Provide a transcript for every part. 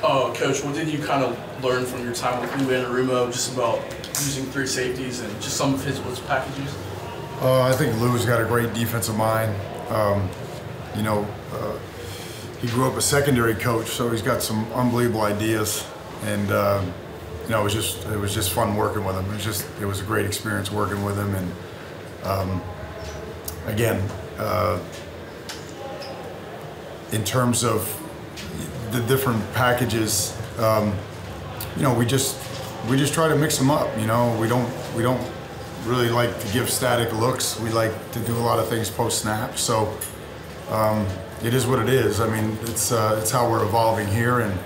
Coach, what did you kind of learn from your time with Lou Anarumo just about using three safeties and just some of his blitz packages? I think Lou's got a great defensive mind. He grew up a secondary coach, so he's got some unbelievable ideas, and it was just fun working with him. It was a great experience working with him, and again, in terms of the different packages, we just try to mix them up. We don't really like to give static looks. We like to do a lot of things post snap. So it is what it is. I mean, it's how we're evolving here, and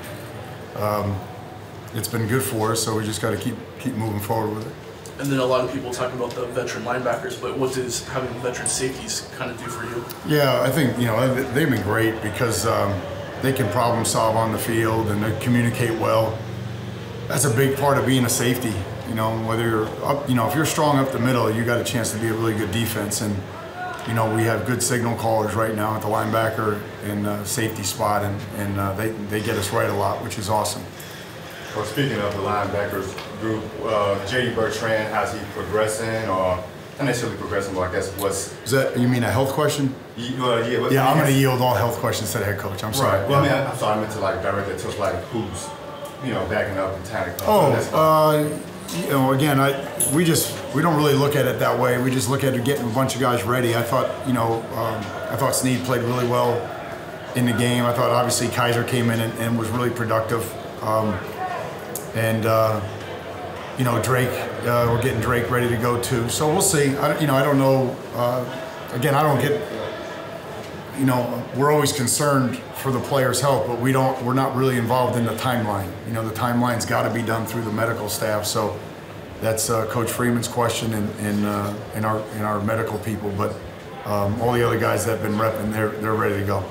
it's been good for us. So we just got to keep moving forward with it. And then a lot of people talk about the veteran linebackers, but what does having veteran safeties kind of do for you? Yeah, I think they've been great because they can problem solve on the field and they communicate well. That's a big part of being a safety. Whether you're up, if you're strong up the middle, you got a chance to be a really good defense. And we have good signal callers right now at the linebacker and safety spot, and they get us right a lot, which is awesome. Well, speaking of the linebackers group, J.D. Bertrand, how's he progressing, or not necessarily progressing, but I guess Is that, you mean a health question? Yeah, I'm going to yield all health questions to the head coach. I'm sorry. Right. Well, I'm sorry, I meant to direct it to who's, backing up and tackling. Again, we don't really look at it that way. We just look at it getting a bunch of guys ready. I thought Snead played really well in the game. I thought obviously Kaiser came in and was really productive. Drake, we're getting Drake ready to go too. So we'll see. I don't know. Again, I don't get. We're always concerned for the players' health, but we're not really involved in the timeline. The timeline's got to be done through the medical staff. So that's Coach Freeman's question and our medical people. But all the other guys that have been repping, they're ready to go.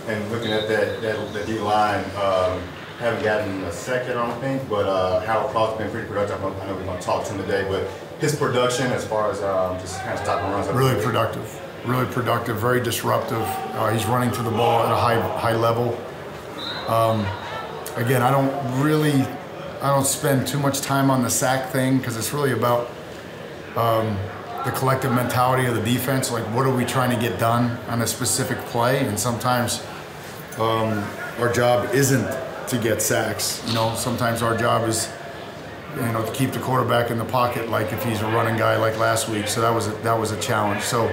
And looking at the D line. Haven't gotten a second, I don't think, but Harold Clark's been pretty productive. I know we're going to talk to him today, but his production as far as just kind of stopping runs. Really productive, very disruptive. He's running to the ball at a high level. Again, I don't spend too much time on the sack thing because it's really about the collective mentality of the defense. Like, what are we trying to get done on a specific play? And sometimes our job isn't to get sacks. Sometimes our job is, to keep the quarterback in the pocket, like if he's a running guy like last week. So that was a challenge. So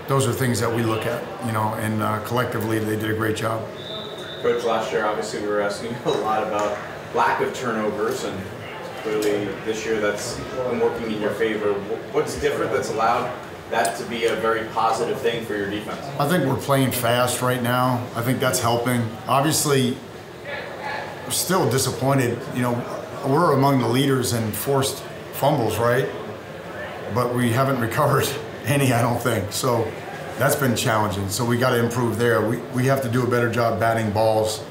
those are things that we look at, and collectively they did a great job. Coach, last year obviously we were asking you a lot about lack of turnovers, and clearly this year that's been working in your favor. What's different that's allowed that to be a very positive thing for your defense? I think we're playing fast right now. I think that's helping. Obviously, we're still disappointed. We're among the leaders in forced fumbles, right? But we haven't recovered any, I don't think. So that's been challenging. So we got to improve there. We have to do a better job batting balls.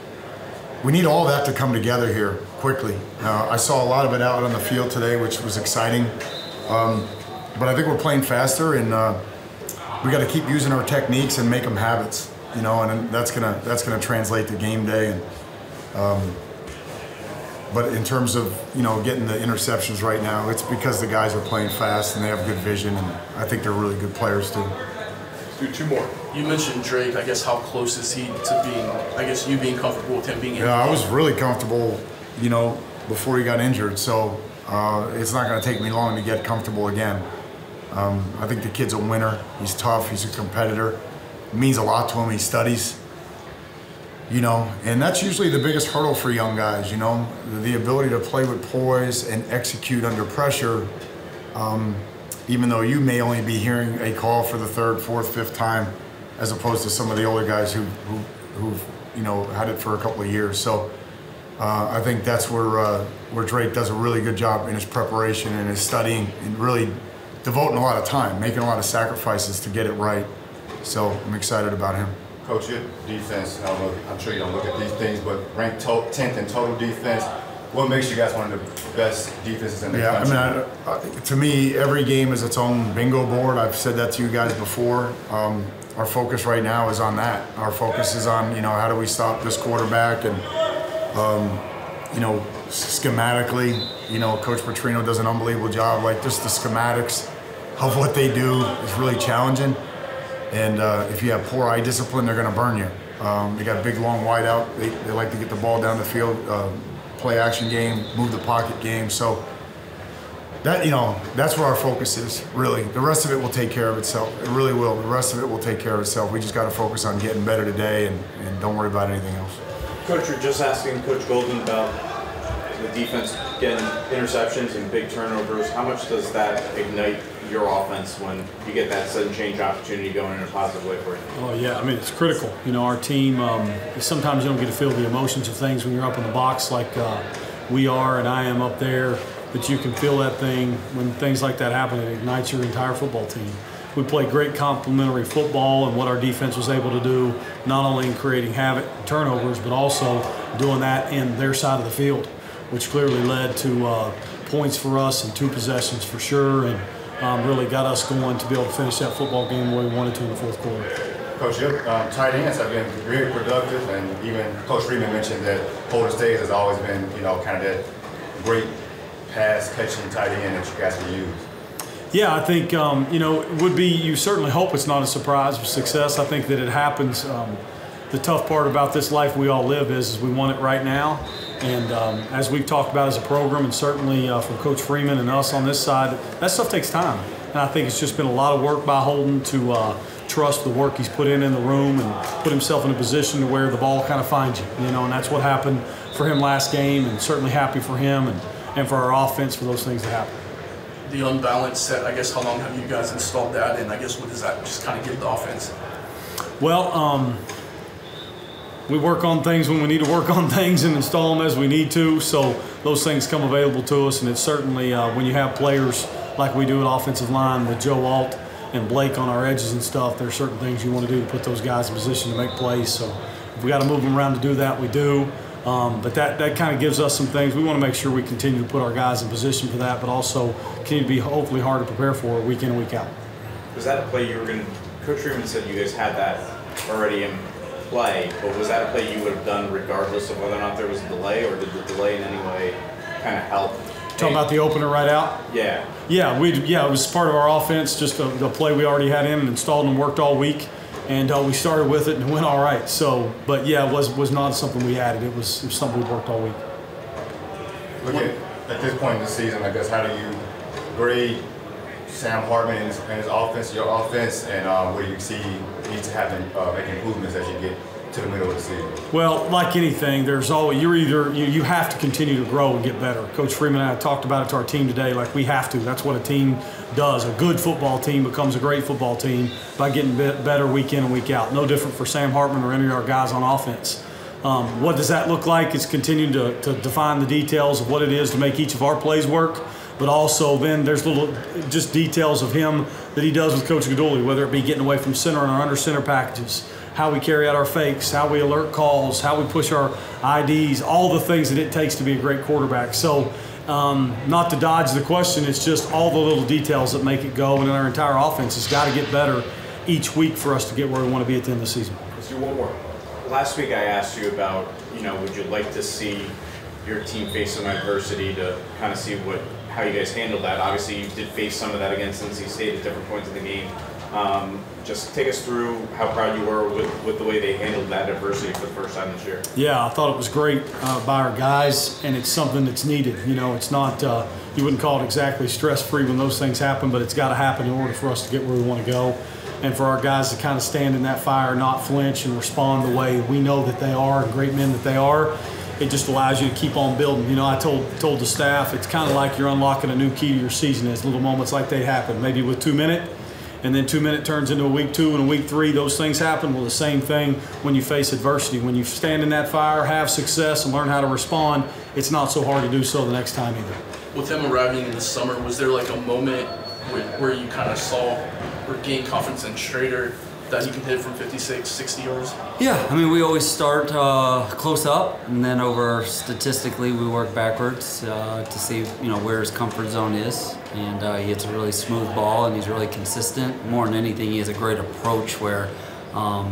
We need all that to come together here quickly. I saw a lot of it out on the field today, which was exciting. But I think we're playing faster, and we got to keep using our techniques and make them habits. And that's gonna translate to game day. And but in terms of getting the interceptions right now, it's because the guys are playing fast and they have good vision, and I think they're really good players too. Let's do two more. You mentioned Drake. I guess how close is he to being? You being comfortable with him being in? Yeah, I was really comfortable, before he got injured. So it's not going to take me long to get comfortable again. I think the kid's a winner. He's tough. He's a competitor. It means a lot to him. He studies. And that's usually the biggest hurdle for young guys, the ability to play with poise and execute under pressure, even though you may only be hearing a call for the third, fourth, fifth time, as opposed to some of the older guys who've had it for a couple of years. So I think that's where Drake does a really good job in his preparation and his studying and really devoting a lot of time, making a lot of sacrifices to get it right. So I'm excited about him. Coach, your defense, I'm sure you don't look at these things, but ranked 10th in total defense. What makes you guys one of the best defenses in the country? I mean, to me, every game is its own bingo board. I've said that to you guys before. Our focus right now is on that. Our focus is on, how do we stop this quarterback, and you know, schematically, you know, Coach Petrino does an unbelievable job. Like, just the schematics of what they do is really challenging. And if you have poor eye discipline, they're going to burn you. They got a big, long wide out. They like to get the ball down the field, play action game, move the pocket game. So that, you know, that's where our focus is, really. The rest of it will take care of itself. It really will. The rest of it will take care of itself. We just got to focus on getting better today and don't worry about anything else. Coach, you're just asking Coach Golden about the defense getting interceptions and big turnovers. How much does that ignite your offense when you get that sudden change opportunity going in a positive way for you? Oh yeah, I mean, it's critical. You know, our team, sometimes you don't get to feel the emotions of things when you're up in the box like we are and I am up there, but you can feel that thing when things like that happen. It ignites your entire football team. We played great complementary football, and what our defense was able to do, not only in creating havoc and turnovers, but also doing that in their side of the field, which clearly led to points for us and 2 possessions for sure, and really got us going to be able to finish that football game the way we wanted to in the 4th quarter. Coach, your tight ends have been very productive, and even Coach Freeman mentioned that Holder State has always been, you know, kind of that great pass-catching tight end that you guys can use. Yeah, I think, you know, it would be, you certainly hope it's not a surprise of success. I think that it happens. The tough part about this life we all live is we want it right now. And as we've talked about as a program, and certainly from Coach Freeman and us on this side, that stuff takes time. And I think it's just been a lot of work by Holden to trust the work he's put in the room and put himself in a position to where the ball kind of finds you. You know, and that's what happened for him last game, and certainly happy for him and for our offense for those things to happen. The unbalanced set, I guess, how long have you guys installed that? And I guess what does that just kind of give the offense? Well, we work on things when we need to work on things and install them as we need to. So those things come available to us, and it's certainly when you have players like we do at offensive line with Joe Alt and Blake on our edges and stuff, there are certain things you want to do to put those guys in position to make plays. So if we got to move them around to do that, we do. But that kind of gives us some things. We want to make sure we continue to put our guys in position for that, but also continue to be hopefully hard to prepare for week in and week out. Was that a play you were going to – Coach Freeman said you guys had that already in play, but was that a play you would have done regardless of whether or not there was a delay, or did the delay in any way kind of help? Talking about the opener right out? Yeah. Yeah, it was part of our offense, just the play we already had in and installed and worked all week. And we started with it and it went all right. So, but yeah, it was not something we added. It was something we worked all week. Look at this point in the season, I guess, how do you grade Sam Hartman and his offense, your offense, and what do you see needs to happen, make improvements as you get to the middle of the season? Well, like anything, there's always you have to continue to grow and get better. Coach Freeman and I talked about it to our team today. Like, we have to. That's what a team does. A good football team becomes a great football team by getting better week in and week out. No different for Sam Hartman or any of our guys on offense. What does that look like? It's continuing to define the details of what it is to make each of our plays work. But also then there's little just details of him that he does with Coach Gaduli, whether it be getting away from center and our under center packages, how we carry out our fakes, how we alert calls, how we push our IDs, all the things that it takes to be a great quarterback. So not to dodge the question, it's just all the little details that make it go, and our entire offense has got to get better each week for us to get where we want to be at the end of the season. Let's do one more. Last week I asked you about, would you like to see your team face some adversity to kind of see how you guys handled that? Obviously, you did face some of that against NC State at different points in the game. Just take us through how proud you were with the way they handled that adversity for the first time this year. Yeah, I thought it was great by our guys, and it's something that's needed. It's not, you wouldn't call it exactly stress-free when those things happen, but it's got to happen in order for us to get where we want to go. And for our guys to kind of stand in that fire, not flinch, and respond the way we know that they are, and great men that they are, it just allows you to keep on building. I told the staff, it's kind of like you're unlocking a new key to your season as little moments like they happen, maybe with 2 minute, and then 2 minute turns into a week 2 and a week 3, those things happen. Well, the same thing when you face adversity. When you stand in that fire, have success, and learn how to respond, it's not so hard to do so the next time either. With him arriving in the summer, was there like a moment where you kind of saw or gained confidence in Schrader that he can hit from 56, 60 yards? Yeah, I mean, we always start close up, and then over statistically we work backwards to see where his comfort zone is. And he hits a really smooth ball, and he's really consistent. More than anything, he has a great approach where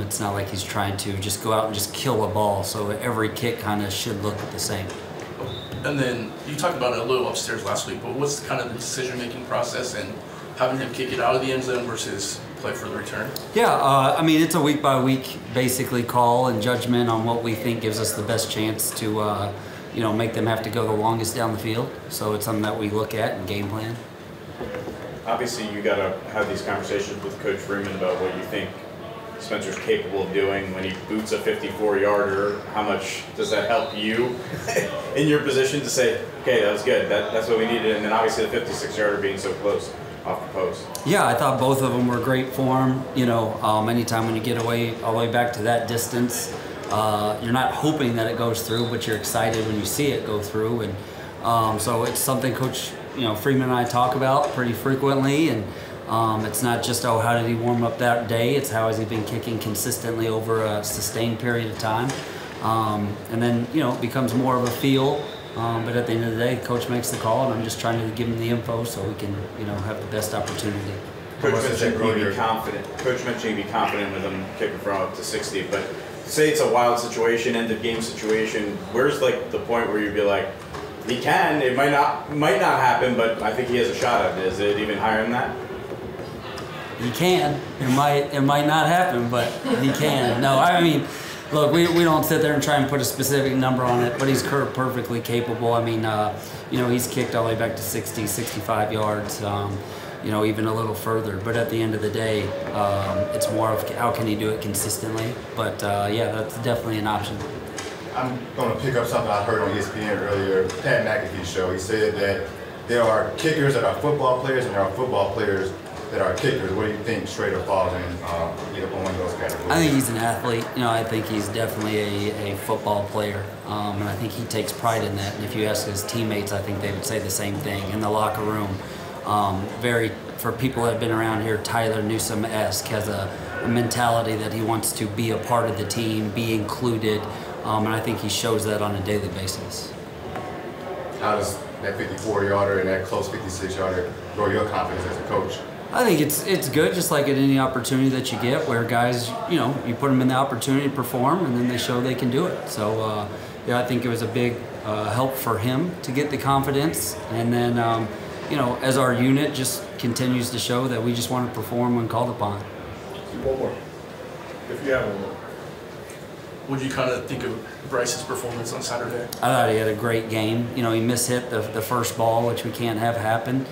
it's not like he's trying to just go out and just kill a ball. So every kick kind of should look the same. And then you talked about it a little upstairs last week, but what's kind of the decision-making process and having him kick it out of the end zone versus play for the return? Yeah, I mean, it's a week-by-week basically call and judgment on what we think gives us the best chance to, make them have to go the longest down the field. So it's something that we look at and game plan. Obviously, you got to have these conversations with Coach Freeman about what you think Spencer's capable of doing when he boots a 54-yarder. How much does that help you in your position to say, okay, that was good, that's what we needed, and then obviously the 56-yarder being so close off the post? Yeah, I thought both of them were great for him. Anytime when you get away all the way back to that distance, you're not hoping that it goes through, but you're excited when you see it go through. And so it's something Coach Freeman and I talk about pretty frequently. And it's not just, how did he warm up that day? It's how has he been kicking consistently over a sustained period of time. And then, it becomes more of a feel. But at the end of the day, Coach makes the call, and I'm just trying to give him the info so we can, have the best opportunity. Coach mentioned you be confident. Coach mentioned you be confident with him kicking from up to 60. But say it's a wild situation, end of game situation. Where's the point where you'd be like, he can. It might not happen, but I think he has a shot at it. Is it even higher than that? He can. It might not happen, but he can. No, I mean, look, we don't sit there and try and put a specific number on it, but he's perfectly capable. I mean, he's kicked all the way back to 60, 65 yards, even a little further. But at the end of the day, it's more of how can he do it consistently. But, that's definitely an option. I'm going to pick up something I heard on ESPN earlier, Pat McAfee's show. He said that there are kickers that are football players and there are football players that are kickers. What do you think Schrader falls in either one of those categories? I think he's an athlete. I think he's definitely a football player, and I think he takes pride in that. And if you ask his teammates, I think they would say the same thing in the locker room. For people that have been around here, Tyler Newsome-esque has a mentality that he wants to be a part of the team, be included, and I think he shows that on a daily basis. How does that 54-yarder and that close 56-yarder grow your confidence as a coach? I think it's good, just like at any opportunity that you get, where guys, you put them in the opportunity to perform, and then they show they can do it. So, I think it was a big help for him to get the confidence, and then, as our unit just continues to show that we just want to perform when called upon. One more, if you have one more. What did you kind of think of Bryce's performance on Saturday? I thought he had a great game. He mishit the first ball, which we can't have happen.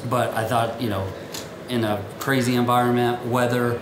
But I thought, in a crazy environment, weather,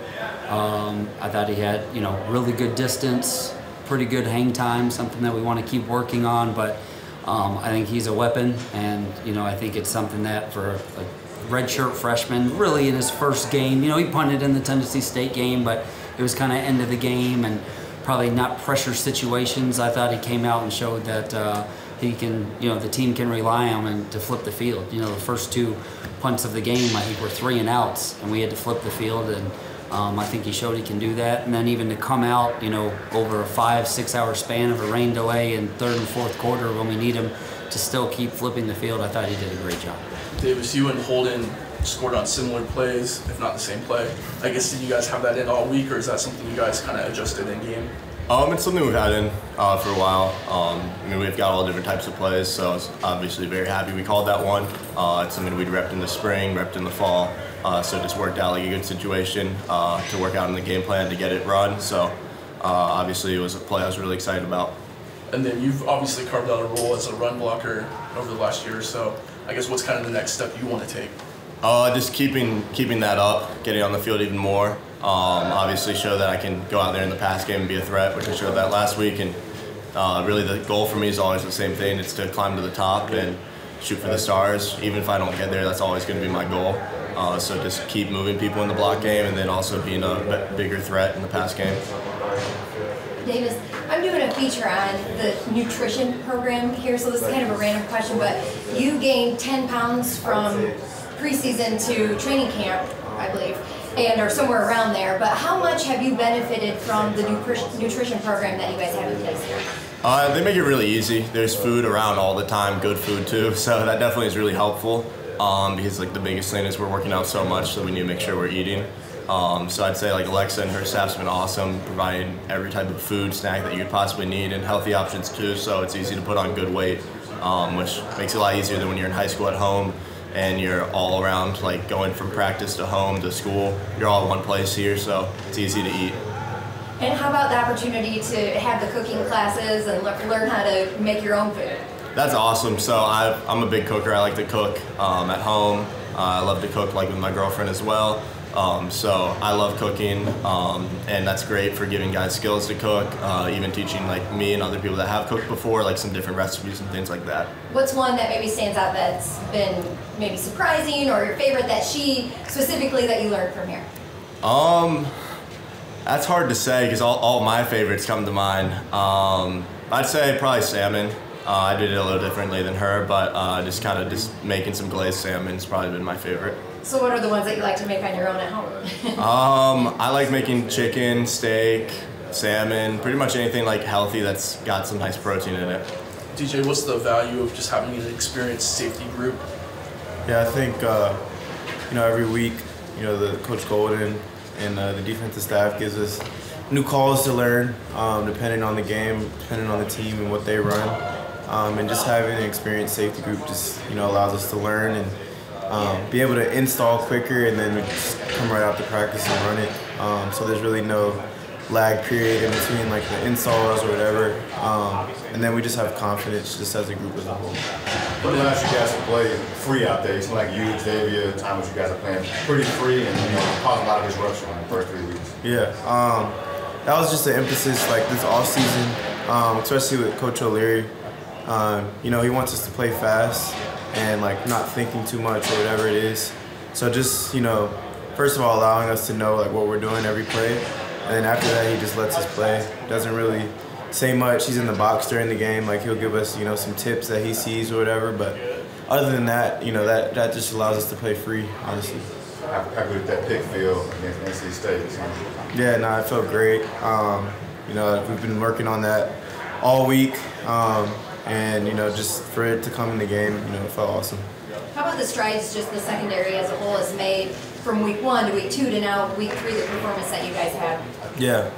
I thought he had, really good distance, pretty good hang time, something that we want to keep working on. But I think he's a weapon, and, I think it's something that for a redshirt freshman, really in his first game, he punted in the Tennessee State game, but it was kind of end of the game and probably not pressure situations. I thought he came out and showed that he can, the team can rely on him to flip the field. The first two punts of the game, I think, were 3 and outs, and we had to flip the field, and I think he showed he can do that. And then even to come out, over a 5-6 hour span of a rain delay in third and fourth quarter when we need him to still keep flipping the field, I thought he did a great job. Davis, you and Holden scored on similar plays, if not the same play. I guess, did you guys have that in all week, or is that something you guys kind of adjusted in game? It's something we've had in for a while. We've got all different types of plays, so I was obviously very happy we called that one. It's something we'd repped in the spring, repped in the fall, so it just worked out like a good situation to work out in the game plan to get it run. So obviously it was a play I was really excited about. And then you've obviously carved out a role as a run blocker over the last year or so. I guess what's kind of the next step you want to take? Just keeping that up, getting on the field even more. Obviously show that I can go out there in the pass game and be a threat, which I showed that last week. And really the goal for me is always the same thing. It's to climb to the top and shoot for the stars. Even if I don't get there, that's always going to be my goal. So just keep moving people in the block game and then also being a bigger threat in the pass game. Davis, I'm doing a feature on the nutrition program here, so this is kind of a random question, but you gained 10 pounds from preseason to training camp, I believe, and are somewhere around there, but how much have you benefited from the nutrition program that you guys have in place here? They make it really easy. There's food around all the time, good food too, so that definitely is really helpful because the biggest thing is we're working out so much, so we need to make sure we're eating. So I'd say like Alexa and her staff's been awesome, providing every type of food, snack that you could possibly need, and healthy options too. So it's easy to put on good weight, which makes it a lot easier than when you're in high school at home and you're all around, like going from practice to home to school. You're all in one place here, so it's easy to eat. And how about the opportunity to have the cooking classes and learn how to make your own food? That's awesome. So I'm a big cooker. I like to cook at home. I love to cook like with my girlfriend as well. So I love cooking, and that's great for giving guys skills to cook, even teaching like me and other people that have cooked before, like some different recipes and things like that. What's one that maybe stands out that's been maybe surprising, or your favorite that she specifically that you learned from here? That's hard to say because all my favorites come to mind. I'd say probably salmon. I did it a little differently than her, but just making some glazed salmon's probably been my favorite. So what are the ones that you like to make on your own at home? I like making chicken, steak, salmon, pretty much anything like healthy that's got some nice protein in it. DJ, what's the value of just having an experienced safety group? Yeah, I think every week, the Coach Golden and the defensive staff gives us new calls to learn, depending on the game, depending on the team and what they run. And just having an experienced safety group just allows us to learn and be able to install quicker, and then we just come right out to practice and run it. So there's really no lag period in between like the installs or whatever. And then we just have confidence just as a group as a whole. What allows you guys to play free out there? It seems like you, Xavier, times you guys are playing pretty free and causing a lot of disruption in the first 3 weeks. Yeah, that was just the emphasis like this off season, especially with Coach O'Leary. He wants us to play fast and like not thinking too much or whatever it is. So just first of all allowing us to know like what we're doing every play, and then after that he just lets us play. Doesn't really say much. He's in the box during the game. Like he'll give us some tips that he sees or whatever. But other than that, that just allows us to play free, honestly. How good did that pick feel against NC State? Yeah, no, it felt great. We've been working on that all week, and just for it to come in the game, it felt awesome. How about the strides just the secondary as a whole has made from week 1 to week 2 to now week 3, the performance that you guys have? Yeah,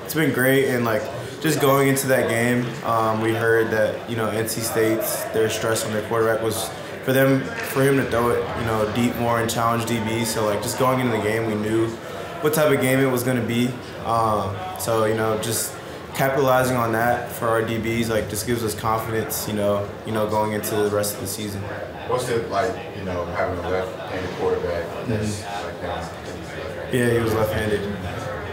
it's been great, and like just going into that game, we heard that NC State's their stress on their quarterback was for him to throw it deep more and challenge DB. So like just going into the game, we knew what type of game it was going to be. So just capitalizing on that for our DBs like just gives us confidence, going into the rest of the season. What's it like, having a left-handed quarterback that's like that? Yeah, he was left-handed.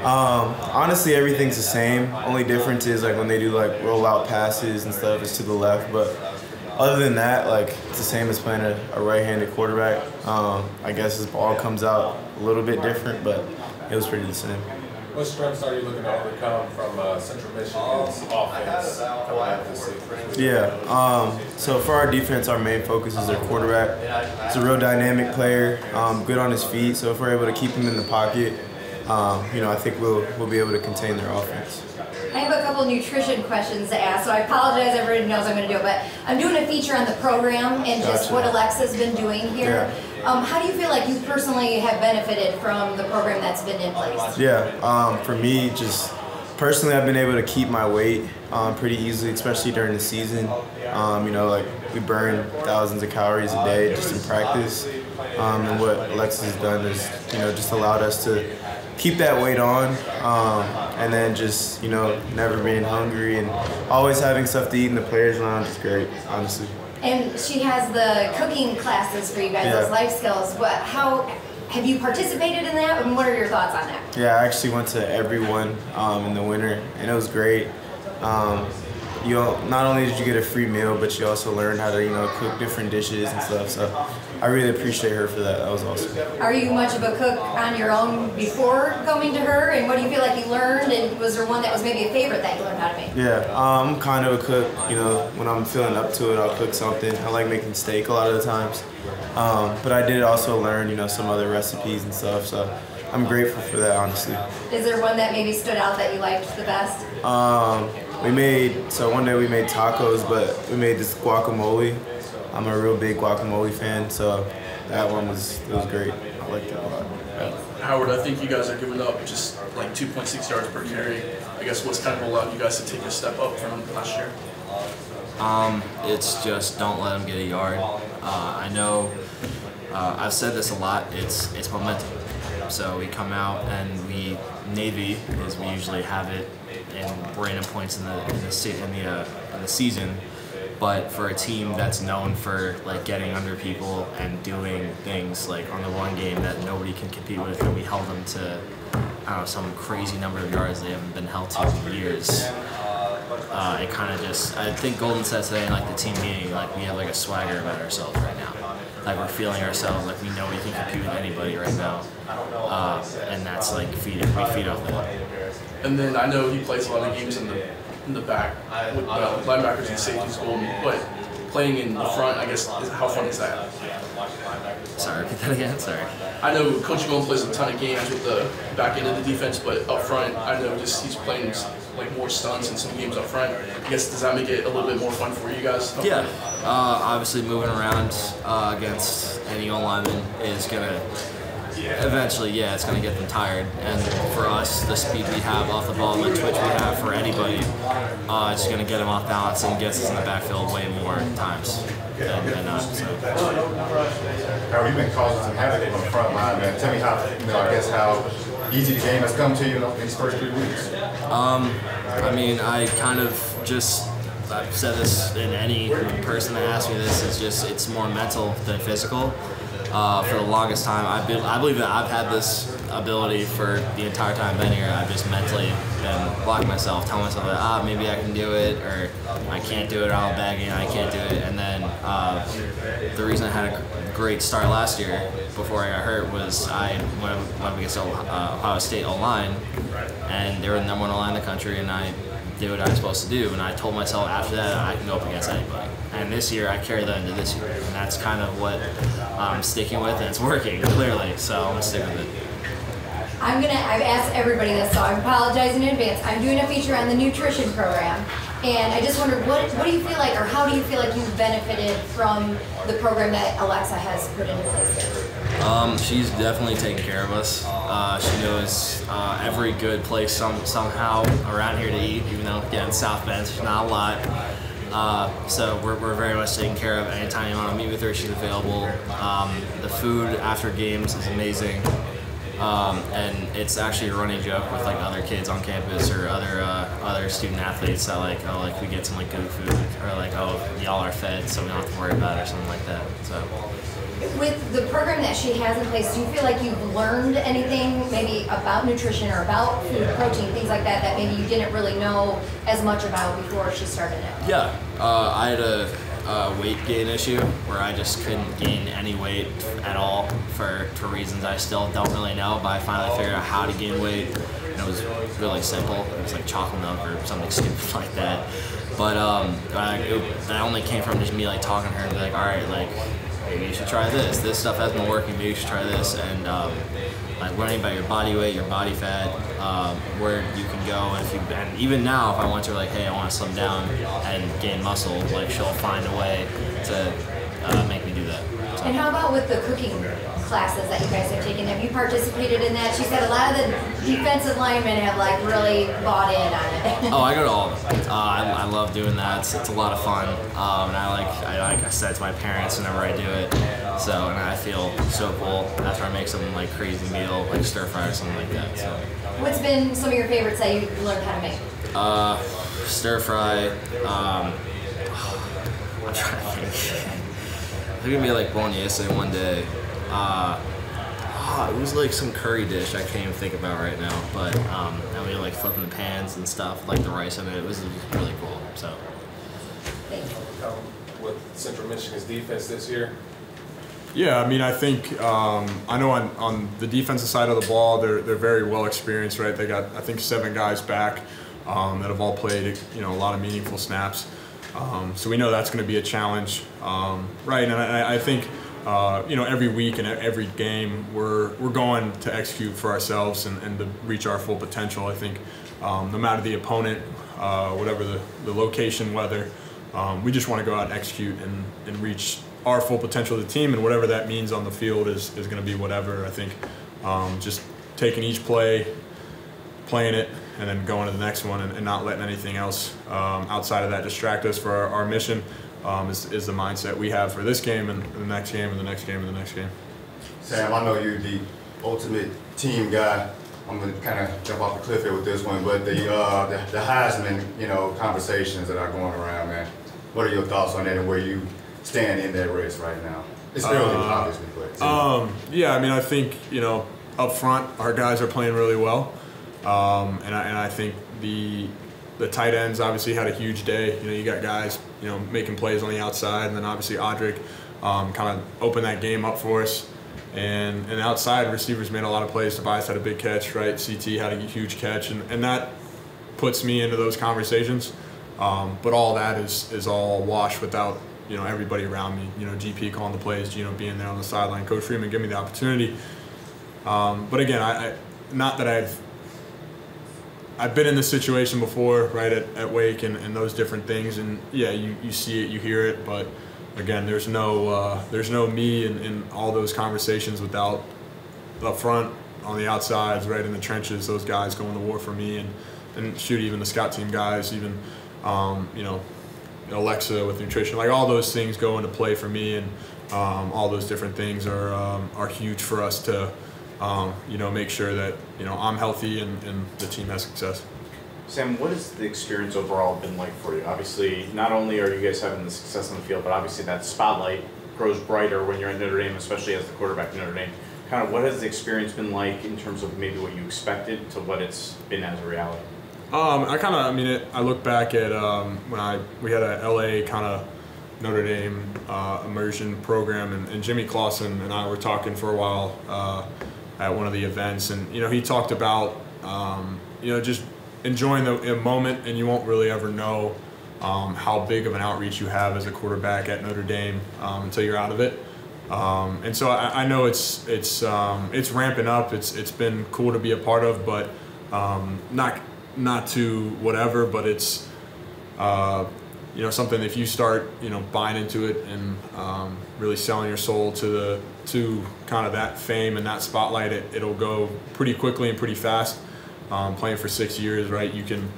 Honestly, everything's the same. Only difference is like when they do like rollout passes and stuff, it's to the left. But other than that, like it's the same as playing a right-handed quarterback. I guess his ball comes out a little bit different, but it was pretty the same. What strengths are you looking to overcome from Central Michigan's offense coming out this season? Yeah, so for our defense, our main focus is their quarterback. He's a real dynamic player, good on his feet, so if we're able to keep him in the pocket, I think we'll be able to contain their offense. I have a couple nutrition questions to ask, so I apologize, everybody knows I'm going to do it, but I'm doing a feature on the program and just what Alexa's been doing here. Yeah. How do you feel like you personally have benefited from the program that's been in place? Yeah, for me, just personally, I've been able to keep my weight pretty easily, especially during the season. Like we burn thousands of calories a day just in practice, and what Alexa's done is, just allowed us to keep that weight on, and then just, never being hungry and always having stuff to eat in the players' lounge is great, honestly. And she has the cooking classes for you guys, those life skills. How have you participated in that, and what are your thoughts on that? Yeah, I actually went to every one in the winter, and it was great. Not only did you get a free meal, but you also learned how to, cook different dishes and stuff. So I really appreciate her for that. That was awesome. Are you much of a cook on your own before coming to her? And what do you feel like you learned? And was there one that was maybe a favorite that you learned how to make? Yeah, I'm kind of a cook. When I'm feeling up to it, I'll cook something. I like making steak a lot of the times. But I did also learn, some other recipes and stuff. So I'm grateful for that, honestly. Is there one that maybe stood out that you liked the best? One day we made tacos, but we made this guacamole. I'm a real big guacamole fan, so that one was great. I liked it a lot. Yeah. Howard, I think you guys are giving up just like 2.6 yards per carry. I guess what's kind of allowed you guys to take a step up from last year? It's just don't let them get a yard. I know I've said this a lot. It's momentum. So we come out and we Navy is we usually have it in random points in the season. But for a team that's known for like getting under people and doing things like on the one game that nobody can compete with, and we held them to I don't know some crazy number of yards they haven't been held to in years. It kind of just I think Golden said today in like the team meeting like we have like a swagger about ourselves right now. Like we're feeling ourselves like we know we can compete with anybody right now, and that's like we feed off that. And then I know he plays a lot of games in the back with linebackers and safeties golden, but playing in the front, I guess, how fun is that? Sorry, repeat that again. Sorry. I know Coach Golden plays a ton of games with the back end of the defense, but up front, I know just he's playing like more stunts in some games up front. I guess does that make it a little bit more fun for you guys? Yeah. Obviously, moving around against any O-lineman is gonna. Eventually, yeah, it's going to get them tired. And for us, the speed we have off the ball, the twitch we have for anybody, it's going to get them off balance and gets us in the backfield way more times than not. So. How you've been causing some havoc on the front line, man. Tell me how, I guess how easy the game has come to you in these first 3 weeks. I mean, I kind of just, I've said this in any person that asks me this, it's more mental than physical. For the longest time, I believe that I've had this ability for the entire time I've been here. I've just mentally been blocking myself, telling myself that maybe I can do it, or I can't do it, I'm bagging, I can't do it. And then the reason I had a great start last year before I got hurt was I went up against Ohio State O-line, and they were the #1 O-line in the country, and I did what I was supposed to do, and I told myself after that I can go up against anybody. And this year I carried that into this year, and that's kind of what I'm sticking with, and it's working clearly. So I'm gonna stick with it. I've asked everybody this, so I apologize in advance. I'm doing a feature on the nutrition program, and I just wondered what do you feel like, or how do you feel like you've benefited from the program that Alexa has put into place there? She's definitely taking care of us. She knows every good place somehow around here to eat, even though again South Bend, there's not a lot. So we're very much taken care of. Anytime you want to meet with her, she's available. The food after games is amazing. And it's actually a running joke with like other kids on campus or other student athletes that like, oh, like we get some like good food, or like, oh, y'all are fed, so we don't have to worry about it or something like that. So. With the program that she has in place, do you feel like you've learned anything maybe about nutrition or about food, protein, things like that, that maybe you didn't really know as much about before she started it? Yeah, I had a weight gain issue where I just couldn't gain any weight at all for reasons I still don't really know, but I finally figured out how to gain weight, and it was really simple. It was like chocolate milk or something stupid like that. But that only came from just me like talking to her and be like, all right, like, maybe you should try this. This stuff has been working. Maybe you should try this. And like learning about your body weight, your body fat, where you can go. And even now, if I want to, like, hey, I want to slim down and gain muscle, like she'll find a way to make me do that. So. And how about with the cooking classes that you guys have taken? Have you participated in that? She said a lot of the defensive linemen have like really bought in on it. Oh, I go to all of them. I love doing that. It's a lot of fun, and I said to my parents whenever I do it. So, and I feel so cool after I make some like crazy meal, like stir fry or something like that. So. What's been some of your favorites that you learned how to make? Stir fry. I'm trying to think. I think we made like bolognese one day. It was like some curry dish I can't even think about right now, but and we were like flipping the pans and stuff, like the rice in it. It was really cool. So. With Central Michigan's defense this year? Yeah, I mean, I think I know on the defensive side of the ball, they're very well experienced, right? They got I think 7 guys back that have all played a lot of meaningful snaps. So we know that's going to be a challenge, right? And I think every week and every game we're going to execute for ourselves and to reach our full potential. I think no matter the opponent, whatever the location, weather, we just want to go out and execute and reach our full potential of the team, and whatever that means on the field is going to be whatever. I think just taking each play, playing it, and then going to the next one, and not letting anything else outside of that distract us for our mission is the mindset we have for this game and the next game and the next game and the next game. Sam, I know you're the ultimate team guy. I'm gonna kind of jump off the cliff here with this one, but the Heisman, conversations that are going around, man. What are your thoughts on that and where you stand in that race right now? It's early, obviously, but yeah, I mean, I think up front our guys are playing really well, and I think the tight ends obviously had a huge day. You got guys making plays on the outside, and then obviously Audric kind of opened that game up for us. And outside receivers made a lot of plays. Tobias had a big catch, right? CT had a huge catch, and that puts me into those conversations. But all that is all wash without everybody around me. GP calling the plays, Gino being there on the sideline, Coach Freeman giving me the opportunity. But again, I not that I've been in this situation before, right, at Wake and those different things, and yeah, you see it, you hear it, but again, there's no me in all those conversations without up front, on the outsides, right in the trenches, those guys going to war for me, and shoot, even the scout team guys, even Alexa with nutrition, like all those things go into play for me, and all those different things are huge for us to make sure that I'm healthy and the team has success. Sam, what has the experience overall been like for you? Obviously, not only are you guys having the success on the field, but obviously that spotlight grows brighter when you're in Notre Dame, especially as the quarterback of Notre Dame. Kind of what has the experience been like in terms of maybe what you expected to what it's been as a reality? I look back at when we had a LA kind of Notre Dame immersion program, and Jimmy Clausen and I were talking for a while at one of the events, and he talked about just enjoying the moment, and you won't really ever know how big of an outreach you have as a quarterback at Notre Dame until you're out of it. And so I know it's ramping up. It's been cool to be a part of, but not to whatever. But it's something, if you start buying into it and really selling your soul to kind of that fame and that spotlight, it'll go pretty quickly and pretty fast. Playing for 6 years, right? You can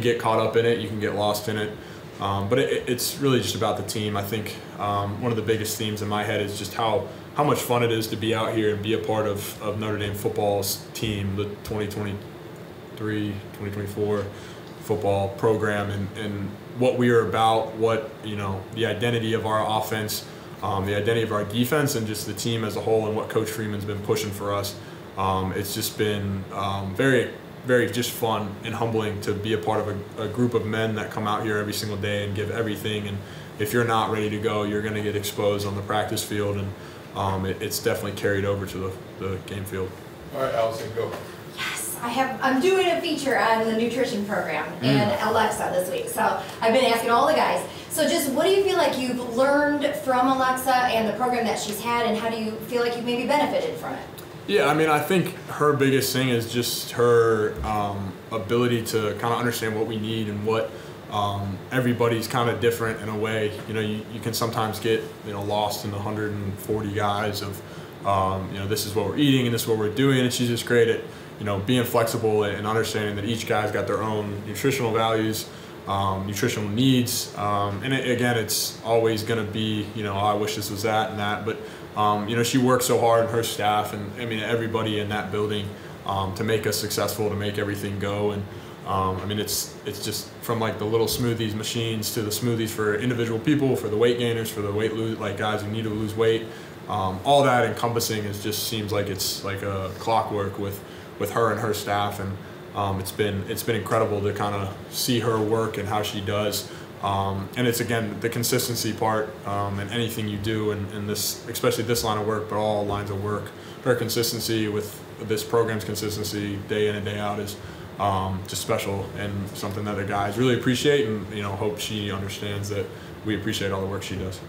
get caught up in it, you can get lost in it, but it's really just about the team. I think one of the biggest themes in my head is just how much fun it is to be out here and be a part of Notre Dame football's team, the 2023-2024 football program, and what we are about, what the identity of our offense, the identity of our defense, and just the team as a whole, and what Coach Freeman's been pushing for us. It's just been very just fun and humbling to be a part of a group of men that come out here every single day and give everything. And if you're not ready to go, you're going to get exposed on the practice field, and it's definitely carried over to the game field. All right, Allison, go. Yes, I'm doing a feature on the nutrition program and Alexa this week. So I've been asking all the guys. So just what do you feel like you've learned from Alexa and the program that she's had, and how do you feel like you've maybe benefited from it? Yeah, I think her biggest thing is just her ability to kind of understand what we need and what everybody's kind of different in a way. You can sometimes get lost in the 140 guys of this is what we're eating and this is what we're doing, and she's just great at being flexible and understanding that each guy's got their own nutritional values, nutritional needs, and again, it's always going to be I wish this was that and that, but she works so hard, and her staff, and everybody in that building to make us successful, to make everything go. And it's just from like the little smoothies machines to the smoothies for individual people, for the weight gainers, for the like guys who need to lose weight. All that encompassing just seems like it's like a clockwork with her and her staff, and it's been incredible to kind of see her work and how she does. And it's, again, the consistency part, and anything you do in this, especially this line of work, but all lines of work, her consistency with this program's consistency day in and day out is just special, and something that the guys really appreciate, and hope she understands that we appreciate all the work she does.